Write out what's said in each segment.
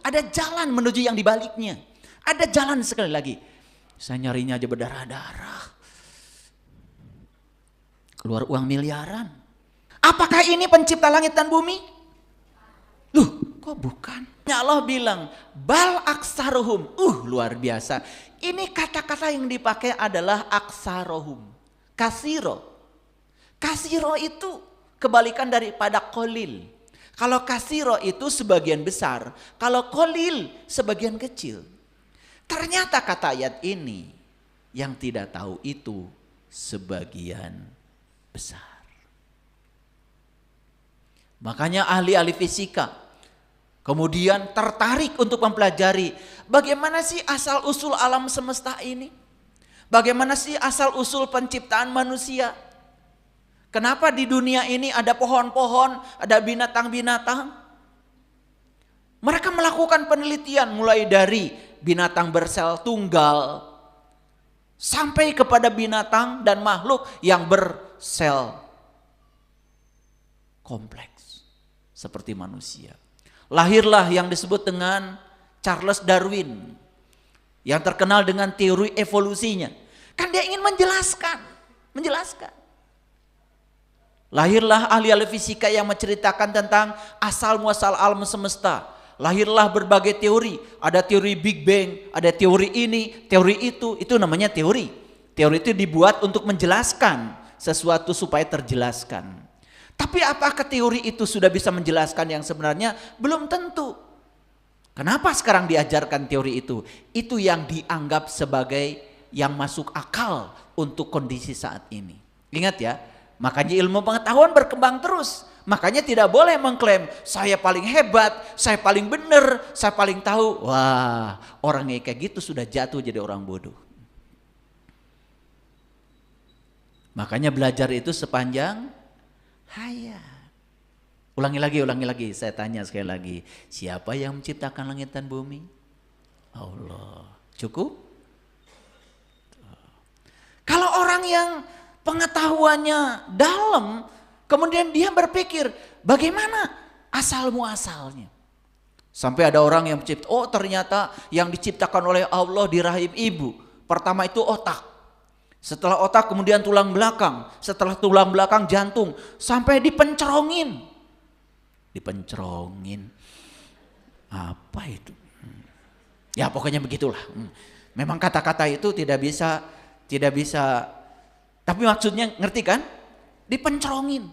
Ada jalan menuju yang dibaliknya. Ada jalan sekali lagi. Saya nyarinya aja berdarah-darah. Keluar uang miliaran. Apakah ini pencipta langit dan bumi? Loh, kok bukan? Allah bilang, bal aksarohum. Luar biasa. Ini kata-kata yang dipakai adalah aksarohum. Kasiro. Kasiro itu kebalikan daripada kolil. Kalau kasiro itu sebagian besar. Kalau kolil sebagian kecil. Ternyata kata ayat ini, yang tidak tahu itu sebagian besar. Makanya ahli-ahli fisika kemudian tertarik untuk mempelajari bagaimana sih asal usul alam semesta ini? Bagaimana sih asal usul penciptaan manusia? Kenapa di dunia ini ada pohon-pohon, ada binatang-binatang? Mereka melakukan penelitian mulai dari binatang bersel tunggal sampai kepada binatang dan makhluk yang bersel kompleks seperti manusia. Lahirlah yang disebut dengan Charles Darwin yang terkenal dengan teori evolusinya. Kan dia ingin menjelaskan. Lahirlah ahli-ahli fisika yang menceritakan tentang asal muasal alam semesta. Lahirlah berbagai teori. Ada teori Big Bang, ada teori ini, teori itu namanya teori. Teori itu dibuat untuk menjelaskan sesuatu supaya terjelaskan. Tapi apakah teori itu sudah bisa menjelaskan yang sebenarnya? Belum tentu. Kenapa sekarang diajarkan teori itu? Itu yang dianggap sebagai yang masuk akal untuk kondisi saat ini. Ingat ya, makanya ilmu pengetahuan berkembang terus. Makanya tidak boleh mengklaim saya paling hebat, saya paling benar, saya paling tahu. Wah, orang yang kayak gitu sudah jatuh jadi orang bodoh. Makanya belajar itu sepanjang hayat. Ulangi lagi, saya tanya sekali lagi. Siapa yang menciptakan langit dan bumi? Allah. Cukup? Kalau orang yang pengetahuannya dalam, kemudian dia berpikir, bagaimana asal muasalnya? Sampai ada orang yang mencipta, ternyata yang diciptakan oleh Allah di rahim ibu. Pertama itu otak. Setelah otak kemudian tulang belakang. Setelah tulang belakang jantung. Sampai dipencerongin. Apa itu? Ya pokoknya begitulah. Memang kata-kata itu tidak bisa. Tapi maksudnya ngerti kan? Dipencerongin.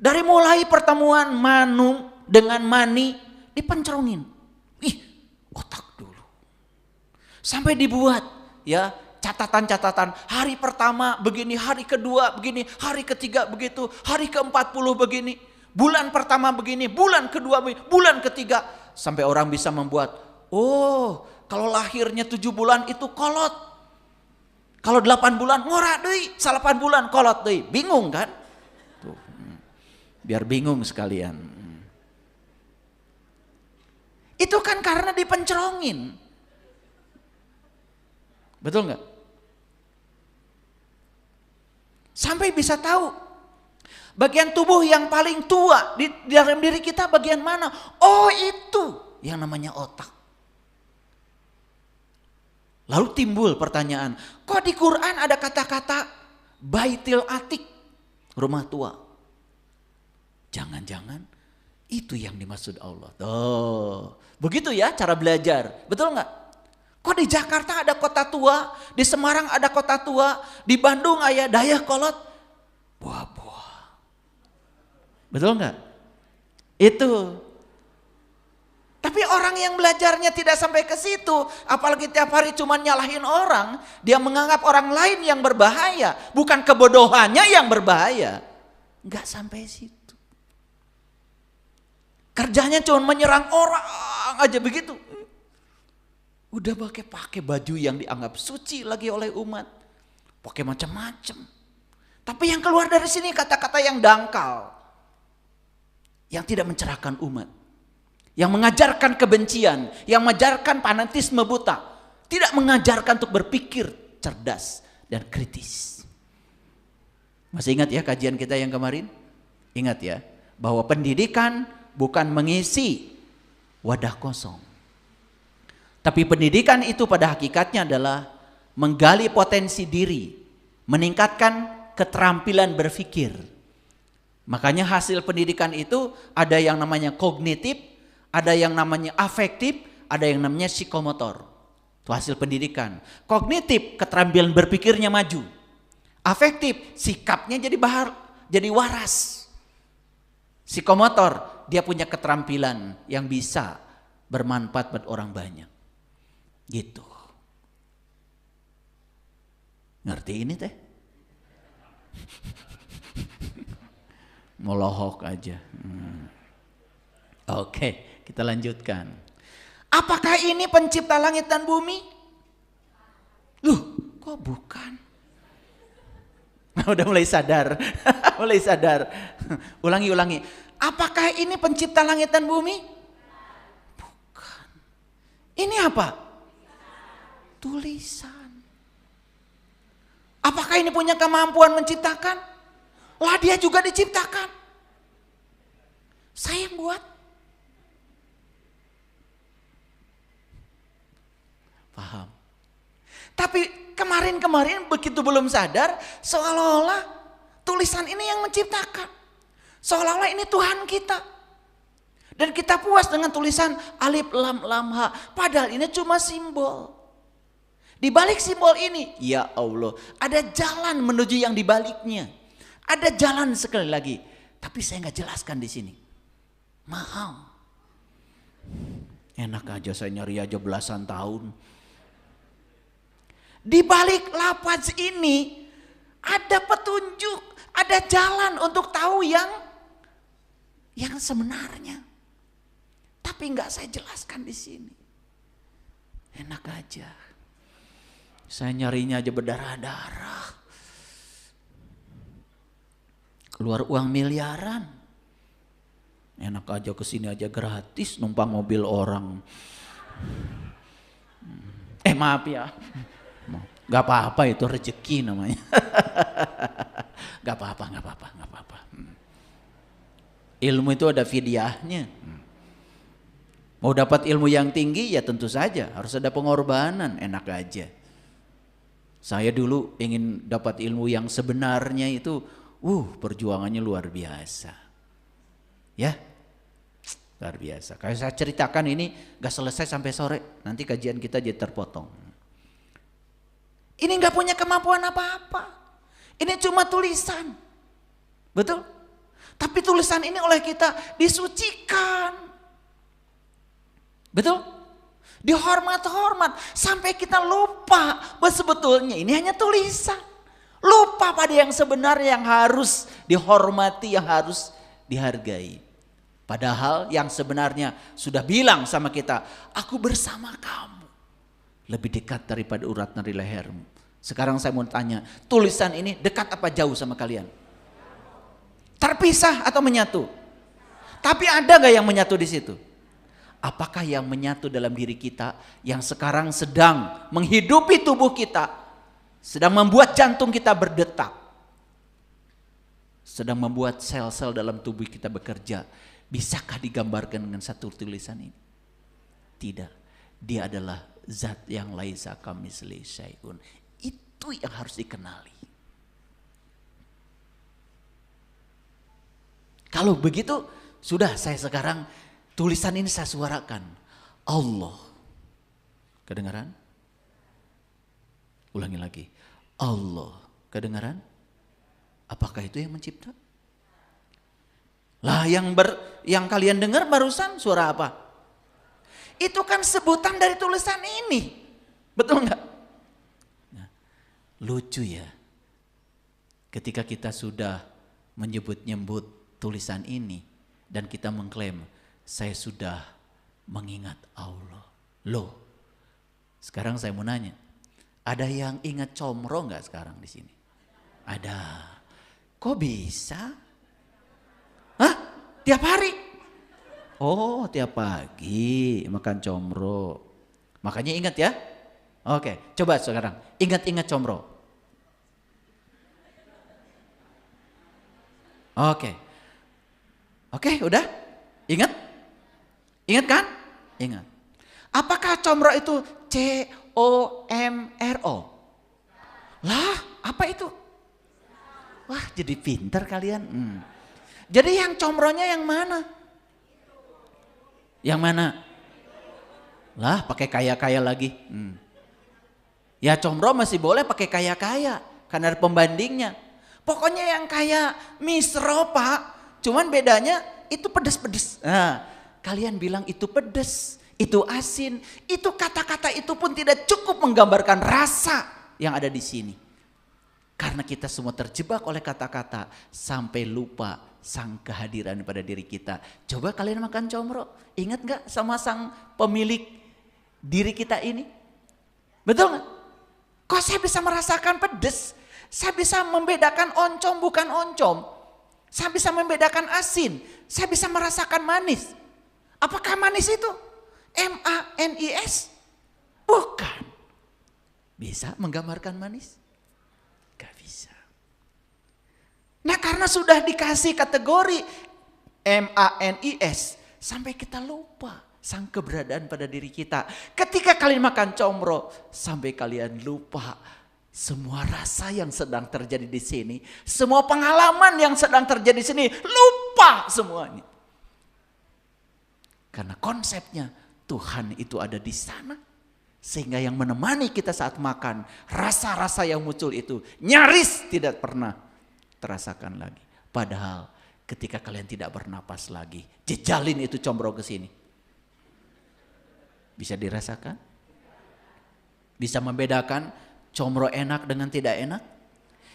Dari mulai pertemuan manu dengan mani dipencerongin. Otak dulu. Sampai dibuat ya catatan-catatan. Hari pertama begini, hari kedua begini, hari ketiga begitu, hari ke-40 begini. Bulan pertama begini, bulan kedua begini, bulan ketiga. Sampai orang bisa membuat, kalau lahirnya 7 bulan itu kolot. Kalau 8 bulan ngora deui, 8 bulan kolot deui. Bingung kan? Tuh. Biar bingung sekalian. Itu kan karena dipencerongin. Betul nggak? Sampai bisa tahu bagian tubuh yang paling tua di dalam diri kita bagian mana? Itu yang namanya otak. Lalu timbul pertanyaan, kok di Quran ada kata-kata baitil atik, rumah tua? Jangan-jangan itu yang dimaksud Allah. Begitu ya cara belajar, betul nggak? Kok di Jakarta ada kota tua, di Semarang ada kota tua, di Bandung ada Dayakolot, buah-buah. Betul nggak? Itu. Tapi orang yang belajarnya tidak sampai ke situ, apalagi tiap hari cuma nyalahin orang, dia menganggap orang lain yang berbahaya, bukan kebodohannya yang berbahaya. Nggak sampai situ. Kerjanya cuma menyerang orang aja begitu. Udah pakai baju yang dianggap suci lagi oleh umat. Pakai macam-macam. Tapi yang keluar dari sini kata-kata yang dangkal. Yang tidak mencerahkan umat. Yang mengajarkan kebencian. Yang mengajarkan fanatisme buta. Tidak mengajarkan untuk berpikir cerdas dan kritis. Masih ingat ya kajian kita yang kemarin? Ingat ya. Bahwa pendidikan bukan mengisi wadah kosong. Tapi pendidikan itu pada hakikatnya adalah menggali potensi diri, meningkatkan keterampilan berpikir. Makanya hasil pendidikan itu ada yang namanya kognitif, ada yang namanya afektif, ada yang namanya psikomotor. Itu hasil pendidikan. Kognitif, keterampilan berpikirnya maju. Afektif, sikapnya jadi waras. Psikomotor, dia punya keterampilan yang bisa bermanfaat buat orang banyak. Gitu. Ngerti ini teh? Melohok aja. Oke, kita lanjutkan. Apakah ini pencipta langit dan bumi? Kok bukan? Udah mulai sadar. Mulai sadar. Ulangi. Apakah ini pencipta langit dan bumi? Bukan. Ini apa? Tulisan. Apakah ini punya kemampuan menciptakan? Lah dia juga diciptakan. Saya yang buat. Paham? Tapi kemarin begitu belum sadar, seolah-olah tulisan ini yang menciptakan. Seolah-olah ini Tuhan kita. Dan kita puas dengan tulisan alif lam lam ha. Padahal ini cuma simbol. Di balik simbol ini, ya Allah, ada jalan menuju yang dibaliknya. Ada jalan sekali lagi, tapi saya nggak jelaskan di sini. Mahal. Enak aja saya nyari aja belasan tahun. Di balik lafaz ini ada petunjuk, ada jalan untuk tahu yang sebenarnya. Tapi nggak saya jelaskan di sini. Enak aja. Saya nyarinya aja berdarah-darah. Keluar uang miliaran. Enak aja kesini aja gratis numpang mobil orang. Maaf ya. Gak apa-apa itu rezeki namanya. Gak apa-apa. Ilmu itu ada fidyahnya. Mau dapat ilmu yang tinggi ya tentu saja harus ada pengorbanan. Enak aja. Saya dulu ingin dapat ilmu yang sebenarnya itu perjuangannya luar biasa. Ya, luar biasa. Kayak saya ceritakan ini gak selesai sampai sore. Nanti kajian kita jadi terpotong. Ini gak punya kemampuan apa-apa. Ini cuma tulisan. Betul? Tapi tulisan ini oleh kita disucikan. Betul? Dihormat-hormat. Sampai kita lupa bahwa sebetulnya ini hanya tulisan. Lupa pada yang sebenarnya yang harus dihormati, yang harus dihargai. Padahal yang sebenarnya sudah bilang sama kita, aku bersama kamu. Lebih dekat daripada urat nadi lehermu. Sekarang saya mau tanya, tulisan ini dekat apa jauh sama kalian? Terpisah atau menyatu? Tapi ada gak yang menyatu di situ? Apakah yang menyatu dalam diri kita yang sekarang sedang menghidupi tubuh kita? Sedang membuat jantung kita berdetak. Sedang membuat sel-sel dalam tubuh kita bekerja. Bisakah digambarkan dengan satu tulisan ini? Tidak. Dia adalah zat yang laisa kamitslihi syai'un. Itu yang harus dikenali. Kalau begitu, sudah saya sekarang tulisan ini saya suarakan. Allah. Kedengaran? Ulangi lagi. Allah. Kedengaran? Apakah itu yang mencipta? Lah yang kalian dengar barusan suara apa? Itu kan sebutan dari tulisan ini. Betul enggak? Nah, lucu ya. Ketika kita sudah menyebut-nyebut tulisan ini dan kita mengklaim saya sudah mengingat Allah. Loh. Sekarang saya mau nanya. Ada yang ingat comro enggak sekarang di sini? Ada. Kok bisa? Hah? Tiap hari? Oh, tiap pagi makan comro. Makanya ingat ya. Oke, coba sekarang. Ingat-ingat comro. Oke. Oke, udah? Ingat? Ingat kan? Ingat. Apakah comro itu C-O-M-R-O? Lah, apa itu? Wah, jadi pintar kalian. Jadi yang comronya yang mana? Yang mana? Lah, pakai kaya-kaya lagi. Ya comro masih boleh pakai kaya-kaya karena ada pembandingnya. Pokoknya yang kayak misro Pak, cuman bedanya itu pedes-pedes. Nah, kalian bilang itu pedes, itu asin, itu kata-kata itu pun tidak cukup menggambarkan rasa yang ada di sini. Karena kita semua terjebak oleh kata-kata sampai lupa sang kehadiran pada diri kita. Coba kalian makan comro, ingat gak sama sang pemilik diri kita ini? Betul gak? Kok saya bisa merasakan pedes? Saya bisa membedakan oncom bukan oncom. Saya bisa membedakan asin. Saya bisa merasakan manis. Apakah manis itu M-A-N-I-S? Bukan. Bisa menggambarkan manis? Gak bisa. Nah karena sudah dikasih kategori M-A-N-I-S. Sampai kita lupa sang keberadaan pada diri kita. Ketika kalian makan comro, sampai kalian lupa semua rasa yang sedang terjadi di sini, semua pengalaman yang sedang terjadi di sini, lupa semuanya. Karena konsepnya Tuhan itu ada di sana, sehingga yang menemani kita saat makan, rasa-rasa yang muncul itu nyaris tidak pernah terasakan lagi. Padahal ketika kalian tidak bernapas lagi, jejalin itu comro ke sini. Bisa dirasakan? Bisa membedakan comro enak dengan tidak enak?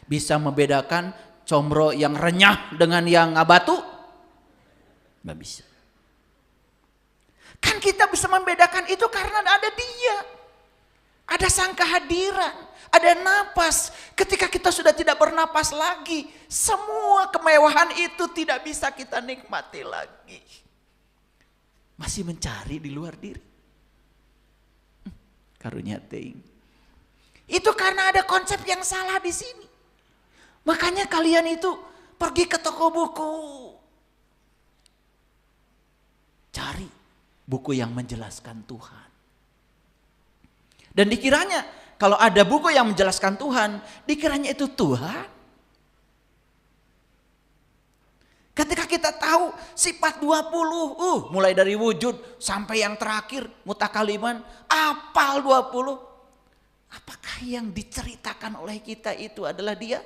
Bisa membedakan comro yang renyah dengan yang ngabatu? Nggak bisa. Kan kita bisa membedakan itu karena ada Dia. Ada sang kehadiran, ada napas. Ketika kita sudah tidak bernapas lagi, semua kemewahan itu tidak bisa kita nikmati lagi. Masih mencari di luar diri. Karunia teing. Itu karena ada konsep yang salah di sini. Makanya kalian itu pergi ke toko buku. Cari buku yang menjelaskan Tuhan. Dan dikiranya kalau ada buku yang menjelaskan Tuhan, dikiranya itu Tuhan. Ketika kita tahu sifat 20, mulai dari wujud sampai yang terakhir mutakaliman, apal 20. Apakah yang diceritakan oleh kita itu adalah Dia?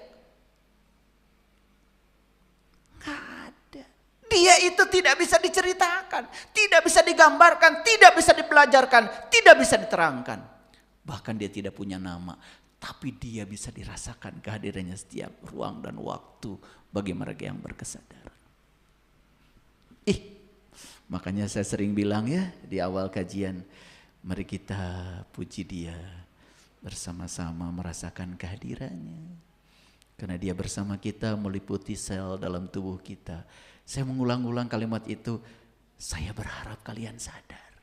Enggak ada. Dia itu tidak bisa diceritakan, tidak bisa digambarkan, tidak bisa dipelajarkan, tidak bisa diterangkan. Bahkan Dia tidak punya nama, tapi Dia bisa dirasakan kehadirannya setiap ruang dan waktu bagi mereka yang berkesadaran. Makanya saya sering bilang ya di awal kajian, mari kita puji Dia, bersama-sama merasakan kehadirannya. Karena Dia bersama kita meliputi sel dalam tubuh kita. Saya mengulang-ulang kalimat itu, saya berharap kalian sadar.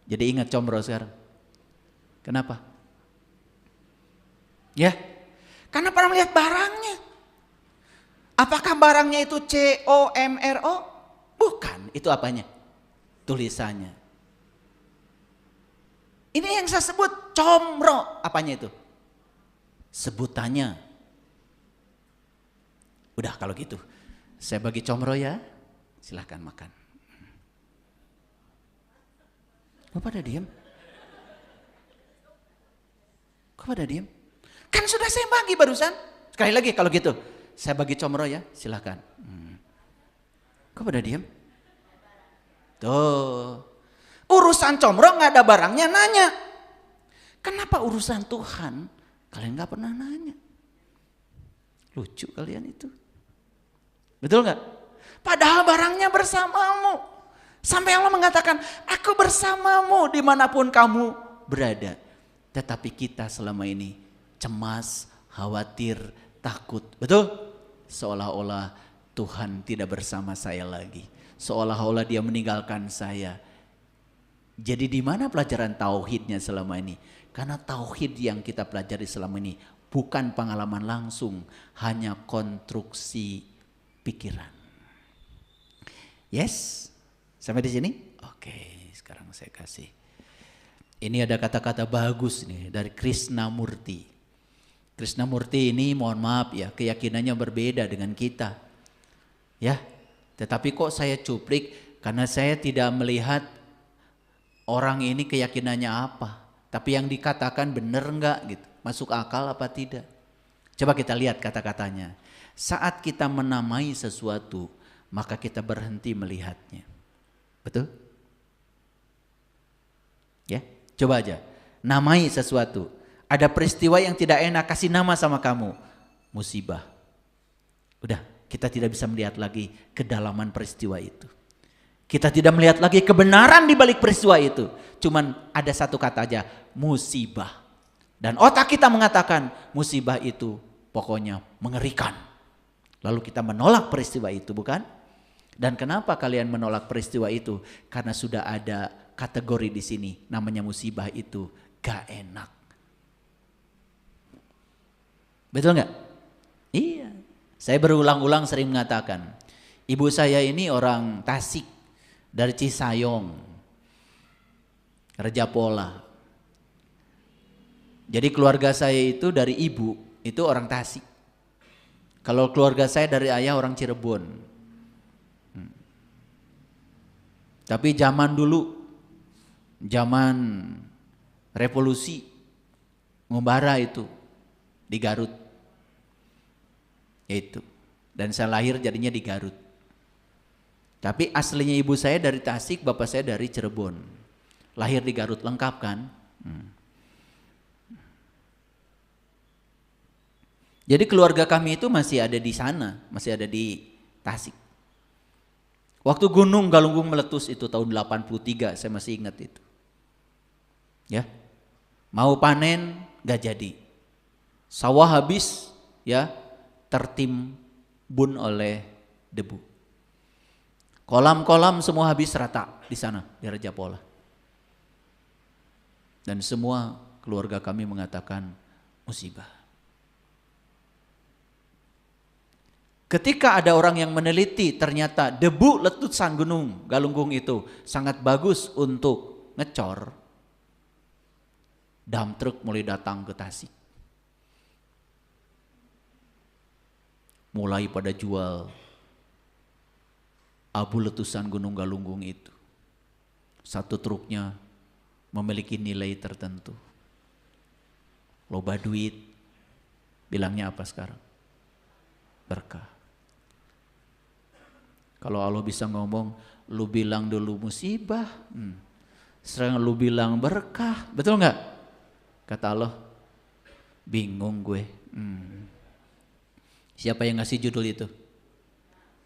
Jadi ingat comro sekarang. Kenapa? Ya, karena pernah melihat barangnya. Apakah barangnya itu C-O-M-R-O? Bukan, itu apanya? Tulisannya. Ini yang saya sebut comro. Apanya itu? Sebutannya. Udah kalau gitu, saya bagi comro ya, silahkan makan. Kok pada diam? Kok pada diam? Kan sudah saya bagi barusan. Sekali lagi kalau gitu, saya bagi comro ya, silakan. Kok pada diam? Tuh, urusan comro nggak ada barangnya nanya. Kenapa urusan Tuhan kalian nggak pernah nanya? Lucu kalian itu, betul nggak? Padahal barangnya bersamamu. Sampai Allah mengatakan, aku bersamamu dimanapun kamu berada. Tetapi kita selama ini cemas, khawatir, takut. Betul? Seolah-olah Tuhan tidak bersama saya lagi. Seolah-olah Dia meninggalkan saya. Jadi di mana pelajaran tauhidnya selama ini? Karena tauhid yang kita pelajari selama ini bukan pengalaman langsung, hanya konstruksi pikiran. Yes? Sampai di sini? Oke, sekarang saya kasih. Ini ada kata-kata bagus nih dari Krishnamurti. Krishnamurti ini mohon maaf ya, keyakinannya berbeda dengan kita. Ya, tetapi kok saya cuplik karena saya tidak melihat orang ini keyakinannya apa. Tapi yang dikatakan benar enggak gitu, masuk akal apa tidak. Coba kita lihat kata-katanya. Saat kita menamai sesuatu, maka kita berhenti melihatnya. Betul? Ya, coba aja. Namai sesuatu. Ada peristiwa yang tidak enak, kasih nama sama kamu. Musibah. Udah, kita tidak bisa melihat lagi kedalaman peristiwa itu. Kita tidak melihat lagi kebenaran di balik peristiwa itu. Cuman ada satu kata aja, musibah. Dan otak kita mengatakan musibah itu pokoknya mengerikan. Lalu kita menolak peristiwa itu, bukan? Dan kenapa kalian menolak peristiwa itu? Karena sudah ada kategori di sini, namanya musibah itu gak enak. Betul nggak? Iya. Saya berulang-ulang sering mengatakan, ibu saya ini orang Tasik. Dari Cisayong, Raja Pola. Jadi keluarga saya itu dari ibu itu orang Tasik. Kalau keluarga saya dari ayah orang Cirebon. Tapi zaman dulu, zaman revolusi ngembara itu di Garut. Itu. Dan saya lahir jadinya di Garut. Tapi aslinya ibu saya dari Tasik, bapak saya dari Cirebon. Lahir di Garut, lengkap kan? Jadi keluarga kami itu masih ada di sana, masih ada di Tasik. Waktu Gunung Galunggung meletus itu tahun 83, saya masih ingat itu. Ya. Mau panen gak jadi. Sawah habis ya, tertimbun oleh debu. Kolam-kolam semua habis rata di sana, di Raja Pola. Dan semua keluarga kami mengatakan musibah. Ketika ada orang yang meneliti, ternyata debu letusan gunung Galunggung itu sangat bagus untuk ngecor. Dump truk mulai datang ke Tasik. Mulai pada jual abu letusan gunung Galunggung itu. Satu truknya memiliki nilai tertentu. Loba duit, bilangnya apa sekarang? Berkah. Kalau Allah bisa ngomong, lu bilang dulu musibah, sekarang lu bilang berkah, betul nggak? Kata Allah, bingung gue. Siapa yang ngasih judul itu?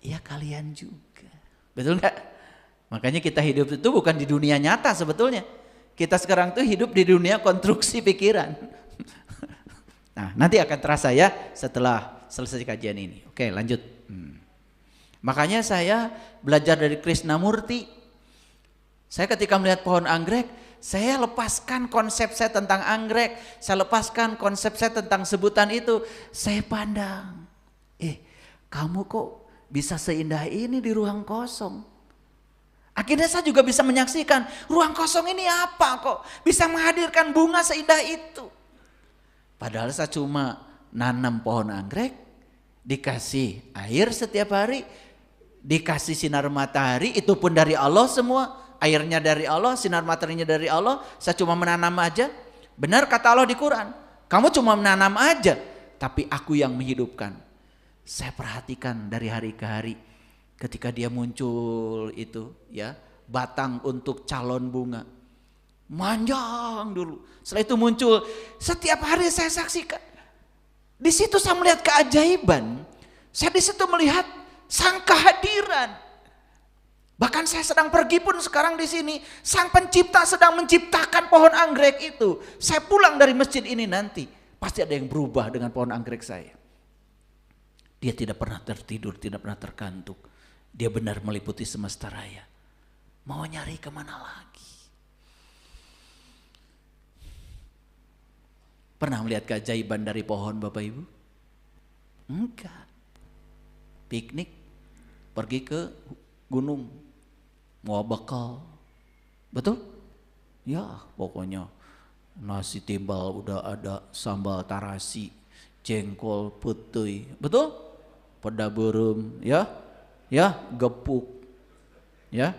Ya kalian juga. Betul nggak? Makanya kita hidup itu bukan di dunia nyata sebetulnya. Kita sekarang tuh hidup di dunia konstruksi pikiran. Nah, nanti akan terasa ya setelah selesai kajian ini. Oke, lanjut. Makanya saya belajar dari Krishnamurti. Saya ketika melihat pohon anggrek, saya lepaskan konsep saya tentang anggrek, saya lepaskan konsep saya tentang sebutan itu. Saya pandang, kamu kok bisa seindah ini di ruang kosong. Akhirnya saya juga bisa menyaksikan ruang kosong ini apa kok bisa menghadirkan bunga seindah itu. Padahal saya cuma nanam pohon anggrek, dikasih air setiap hari, dikasih sinar matahari, itu pun dari Allah semua. Airnya dari Allah, sinar mataharinya dari Allah, saya cuma menanam aja. Benar kata Allah di Quran, kamu cuma menanam aja, tapi aku yang menghidupkan. Saya perhatikan dari hari ke hari ketika dia muncul itu ya, batang untuk calon bunga. Manjang dulu. Setelah itu muncul, setiap hari saya saksikan. Di situ saya melihat keajaiban. Saya di situ melihat sang kehadiran. Bahkan saya sedang pergi pun sekarang di sini, sang pencipta sedang menciptakan pohon anggrek itu. Saya pulang dari masjid ini nanti, pasti ada yang berubah dengan pohon anggrek saya. Dia tidak pernah tertidur, tidak pernah terkantuk. Dia benar meliputi semesta raya. Mau nyari kemana lagi? Pernah melihat keajaiban dari pohon Bapak Ibu? Enggak. Piknik, pergi ke gunung, mau bekal. Betul? Ya pokoknya nasi timbal udah ada, sambal tarasi, jengkol putih. Betul? Peda berem, ya, gepuk, ya.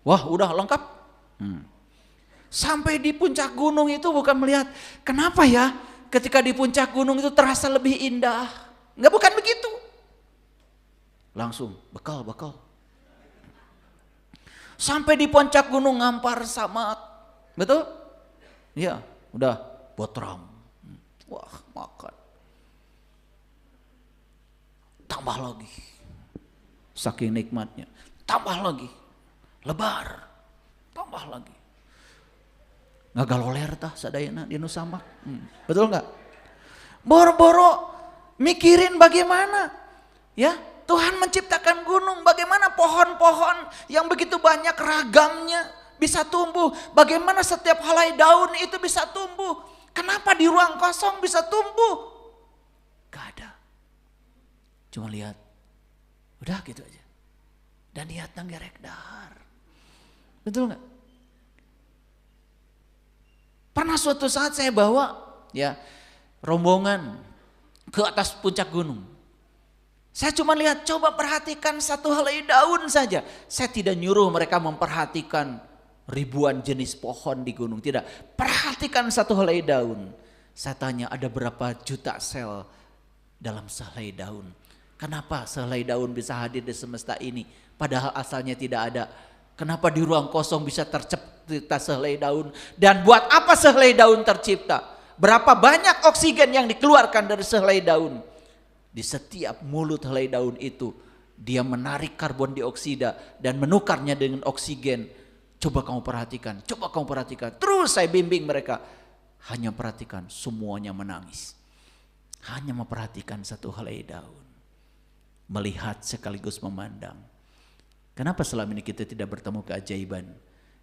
Wah udah lengkap. Sampai di puncak gunung itu bukan melihat, kenapa ya ketika di puncak gunung itu terasa lebih indah. Enggak, bukan begitu. Langsung bekal. Sampai di puncak gunung ngampar samak. Betul? Ya, udah botram. Wah, makan. Tambah lagi. Saking nikmatnya. Tambah lagi. Lebar. Tambah lagi. Ngagaloler tah sadayana di nu samak. Betul enggak? Boro-boro mikirin bagaimana ya Tuhan menciptakan gunung, bagaimana pohon-pohon yang begitu banyak ragamnya bisa tumbuh, bagaimana setiap helai daun itu bisa tumbuh, kenapa di ruang kosong bisa tumbuh? Gak ada, cuma lihat, udah gitu aja, dan niatnya gerek dahar, betul nggak? Pernah suatu saat saya bawa ya rombongan ke atas puncak gunung. Saya cuma lihat, coba perhatikan satu helai daun saja. Saya tidak nyuruh mereka memperhatikan ribuan jenis pohon di gunung, tidak. Perhatikan satu helai daun. Saya tanya, ada berapa juta sel dalam sehelai daun? Kenapa sehelai daun bisa hadir di semesta ini padahal asalnya tidak ada? Kenapa di ruang kosong bisa tercipta sehelai daun? Dan buat apa sehelai daun tercipta? Berapa banyak oksigen yang dikeluarkan dari sehelai daun? Di setiap mulut helai daun itu, dia menarik karbon dioksida dan menukarnya dengan oksigen. Coba kamu perhatikan. Terus saya bimbing mereka. Hanya perhatikan, semuanya menangis. Hanya memperhatikan satu helai daun. Melihat sekaligus memandang. Kenapa selama ini kita tidak bertemu keajaiban?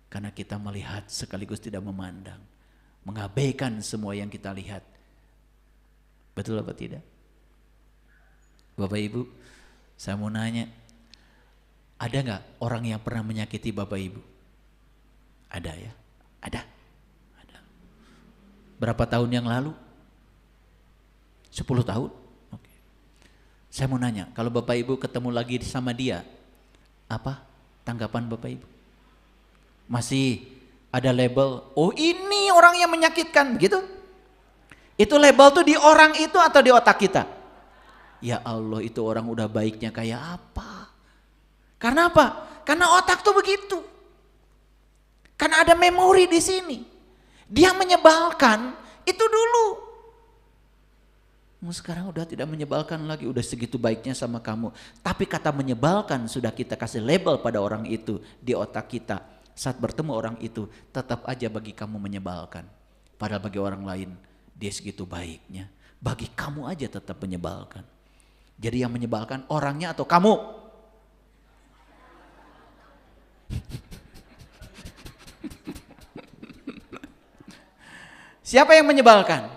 Karena kita melihat sekaligus tidak memandang. Mengabaikan semua yang kita lihat. Betul apa tidak? Bapak Ibu, saya mau nanya, ada gak orang yang pernah menyakiti Bapak Ibu? Ada ya? Ada. Berapa tahun yang lalu? 10 tahun? Oke. Saya mau nanya, kalau Bapak Ibu ketemu lagi sama dia, apa tanggapan Bapak Ibu? Masih ada label, oh ini orang yang menyakitkan, begitu? Itu label tuh di orang itu atau di otak kita? Ya Allah, itu orang udah baiknya kayak apa? Karena apa? Karena otak tuh begitu. Karena ada memori di sini. Dia menyebalkan itu dulu. Sekarang udah tidak menyebalkan lagi, udah segitu baiknya sama kamu. Tapi kata menyebalkan sudah kita kasih label pada orang itu di otak kita. Saat bertemu orang itu tetap aja bagi kamu menyebalkan. Padahal bagi orang lain dia segitu baiknya. Bagi kamu aja tetap menyebalkan. Jadi yang menyebalkan orangnya atau kamu? Siapa yang menyebalkan?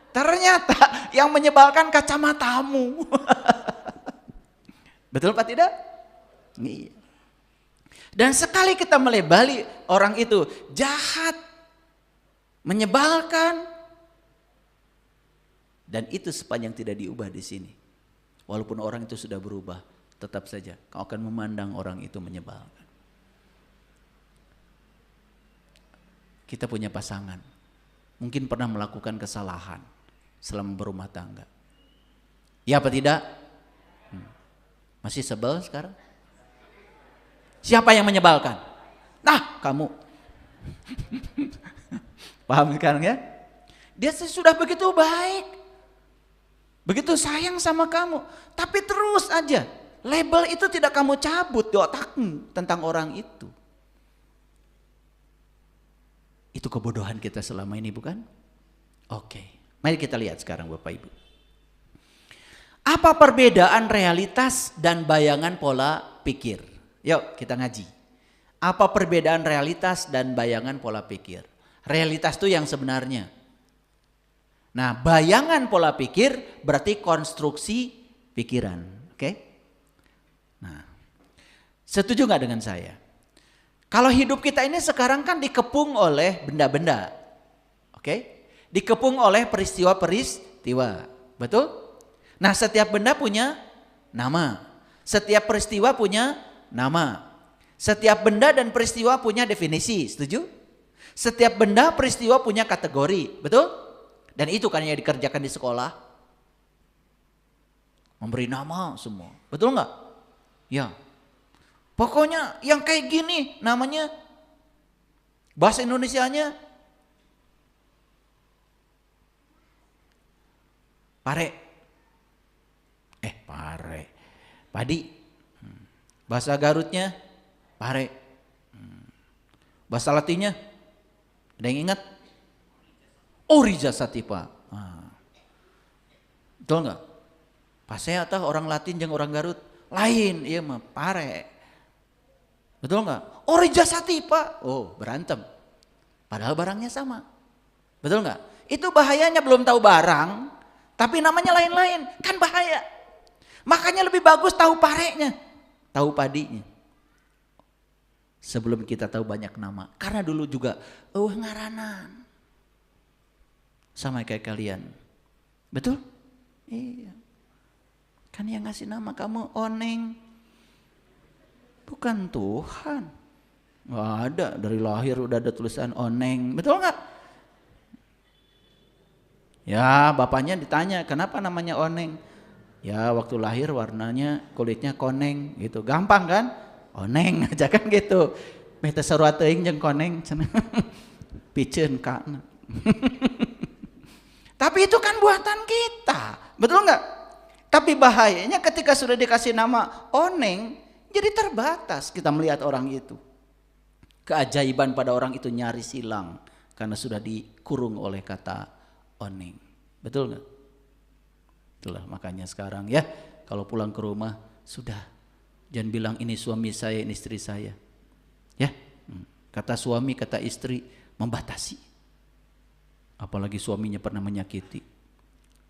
Ternyata yang menyebalkan kacamatamu. Betul Pak tidak? Iya. Dan sekali kita melebali orang itu jahat, menyebalkan, dan itu sepanjang tidak diubah di sini. Walaupun orang itu sudah berubah, tetap saja kau akan memandang orang itu menyebalkan. Kita punya pasangan, mungkin pernah melakukan kesalahan selama berumah tangga. Ya apa tidak? Masih sebel sekarang? Siapa yang menyebalkan? Nah, kamu. Paham sekarang ya? Dia sudah begitu baik. Begitu sayang sama kamu, tapi terus aja label itu tidak kamu cabut di otakmu tentang orang itu. Itu kebodohan kita selama ini, bukan? Oke, mari kita lihat sekarang Bapak Ibu. Apa perbedaan realitas dan bayangan pola pikir? Yuk kita ngaji. Apa perbedaan realitas dan bayangan pola pikir? Realitas itu yang sebenarnya. Nah, bayangan pola pikir berarti konstruksi pikiran. Oke? Nah, setuju nggak dengan saya? Kalau hidup kita ini sekarang kan dikepung oleh benda-benda. Oke? Dikepung oleh peristiwa-peristiwa. Betul? Nah, setiap benda punya nama. Setiap peristiwa punya nama. Setiap benda dan peristiwa punya definisi. Setuju? Setiap benda peristiwa punya kategori. Betul? Dan itu kan yang dikerjakan di sekolah. Memberi nama semua. Betul nggak? Ya. Pokoknya yang kayak gini namanya, bahasa Indonesianya pare. Pare. Padi. Bahasa Garutnya pare. Bahasa Latinnya ada yang ingat? Orija Satipa. Betul nggak? Pasea atau orang Latin jeung orang Garut lain, iya mah pare. Betul nggak? Orija Satipa. Oh, berantem. Padahal barangnya sama. Betul nggak? Itu bahayanya belum tahu barang, tapi namanya lain-lain, kan bahaya. Makanya lebih bagus tahu parenya, tahu padinya. Sebelum kita tahu banyak nama. Karena dulu juga, ngaranan. Sama kayak kalian. Betul? Iya. Kan yang ngasih nama kamu Oneng. Bukan Tuhan. Nggak ada, dari lahir udah ada tulisan Oneng. Betul nggak? Ya, bapaknya ditanya, kenapa namanya Oneng? Ya, waktu lahir warnanya kulitnya koneng gitu. Gampang kan? Oneng aja kan gitu. Meta sarua teuing jeung koneng cenah. Piceun kana. Tapi itu kan buatan kita. Betul nggak? Tapi bahayanya ketika sudah dikasih nama Oneng, jadi terbatas kita melihat orang itu. Keajaiban pada orang itu nyaris hilang karena sudah dikurung oleh kata Oneng. Betul nggak? Itulah makanya sekarang ya, kalau pulang ke rumah sudah jangan bilang ini suami saya, ini istri saya. Ya, kata suami, kata istri membatasi. Apalagi suaminya pernah menyakiti.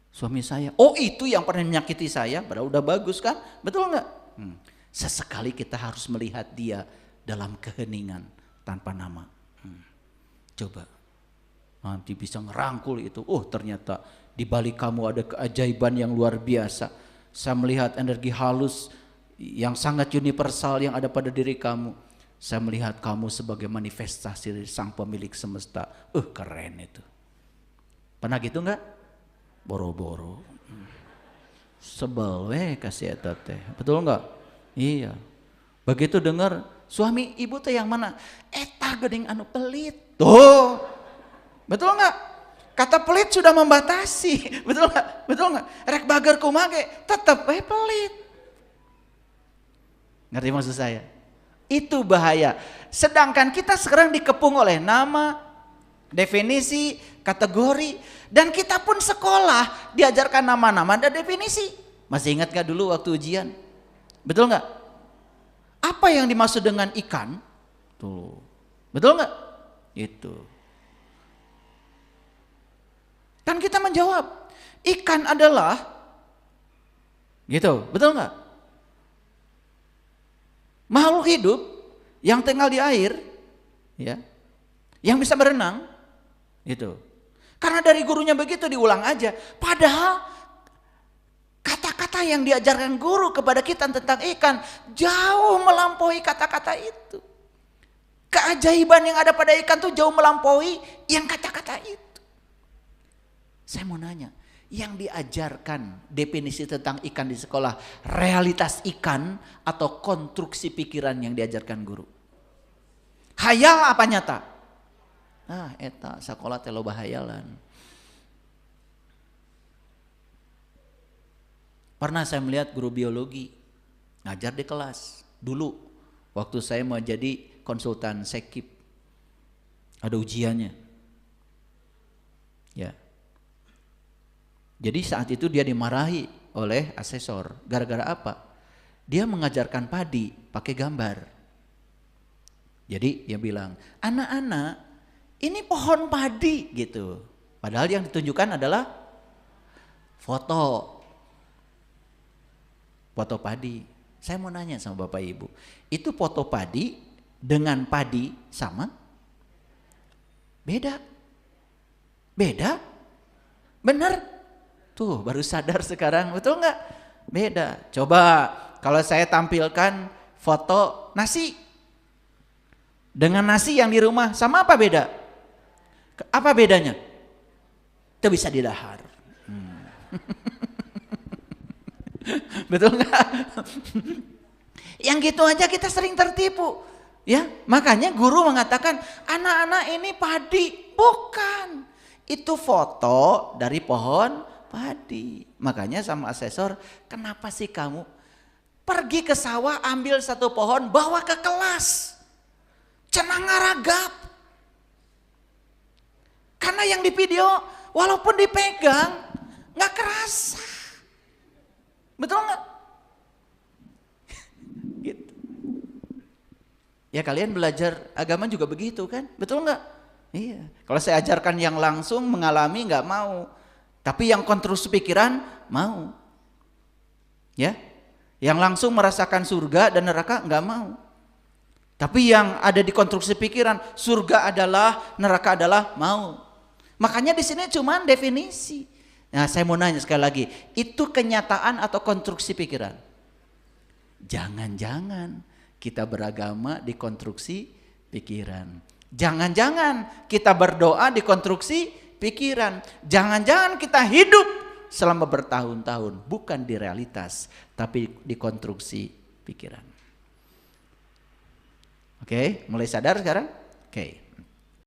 Suami saya, oh itu yang pernah menyakiti saya, padahal udah bagus kan? Betul nggak? Sesekali kita harus melihat dia dalam keheningan tanpa nama. Coba nanti bisa ngerangkul itu. Oh ternyata di balik kamu ada keajaiban yang luar biasa. Saya melihat energi halus yang sangat universal yang ada pada diri kamu. Saya melihat kamu sebagai manifestasi dari sang pemilik semesta. Keren itu. Pernah gitu enggak? Boro-boro. Sebel kasih eta teh. Betul enggak? Iya. Begitu dengar suami ibu teh yang mana? Eta geuning anu pelit. Tuh. Betul enggak? Kata pelit sudah membatasi. Betul enggak? Betul enggak? Rek bager kumaha ge tetep pelit. Ngerti maksud saya? Itu bahaya. Sedangkan kita sekarang dikepung oleh nama, definisi, kategori, dan kita pun sekolah diajarkan nama-nama dan definisi. Masih ingat gak dulu waktu ujian? Betul gak? Apa yang dimaksud dengan ikan? Tuh. Betul gak? Itu. Kan kita menjawab, ikan adalah gitu, betul gak? Makhluk hidup yang tinggal di air, ya, yang bisa berenang, gitu. Karena dari gurunya begitu diulang aja. Padahal kata-kata yang diajarkan guru kepada kita tentang ikan jauh melampaui kata-kata itu. Keajaiban yang ada pada ikan tuh jauh melampaui yang kata-kata itu. Saya mau nanya, yang diajarkan definisi tentang ikan di sekolah, realitas ikan atau konstruksi pikiran yang diajarkan guru? Hayal apa nyata? Eta sekolah teh loba hayalan. Pernah saya melihat guru biologi ngajar di kelas dulu waktu saya mau jadi konsultan sekip, ada ujiannya, ya. Jadi saat itu dia dimarahi oleh asesor. Gara-gara apa? Dia mengajarkan padi pakai gambar. Jadi dia bilang, anak-anak ini pohon padi gitu. Padahal yang ditunjukkan adalah foto padi. Saya mau nanya sama Bapak Ibu, itu foto padi dengan padi sama? Beda? Beda? Bener? Tuh baru sadar sekarang, betul nggak? Beda. Coba kalau saya tampilkan foto nasi dengan nasi yang di rumah, sama apa beda? Apa bedanya? Itu bisa didahar. Betul nggak? Yang gitu aja kita sering tertipu. Ya, makanya guru mengatakan anak-anak ini padi. Bukan. Itu foto dari pohon padi. Makanya sama asesor, kenapa sih kamu pergi ke sawah, ambil satu pohon, bawa ke kelas. Cenah ngaragap. Karena yang di video walaupun dipegang nggak kerasa. Betul nggak? Gitu. Ya kalian belajar agama juga begitu kan? Betul nggak? Iya. Kalau saya ajarkan yang langsung mengalami nggak mau. Tapi yang konstruksi pikiran mau. Ya. Yang langsung merasakan surga dan neraka nggak mau. Tapi yang ada di konstruksi pikiran, surga adalah, neraka adalah, mau. Makanya di sini cuma definisi. Nah, saya mau nanya sekali lagi, itu kenyataan atau konstruksi pikiran? Jangan-jangan kita beragama di konstruksi pikiran. Jangan-jangan kita berdoa di konstruksi pikiran. Jangan-jangan kita hidup selama bertahun-tahun bukan di realitas, tapi di konstruksi pikiran. Oke, mulai sadar sekarang? Oke.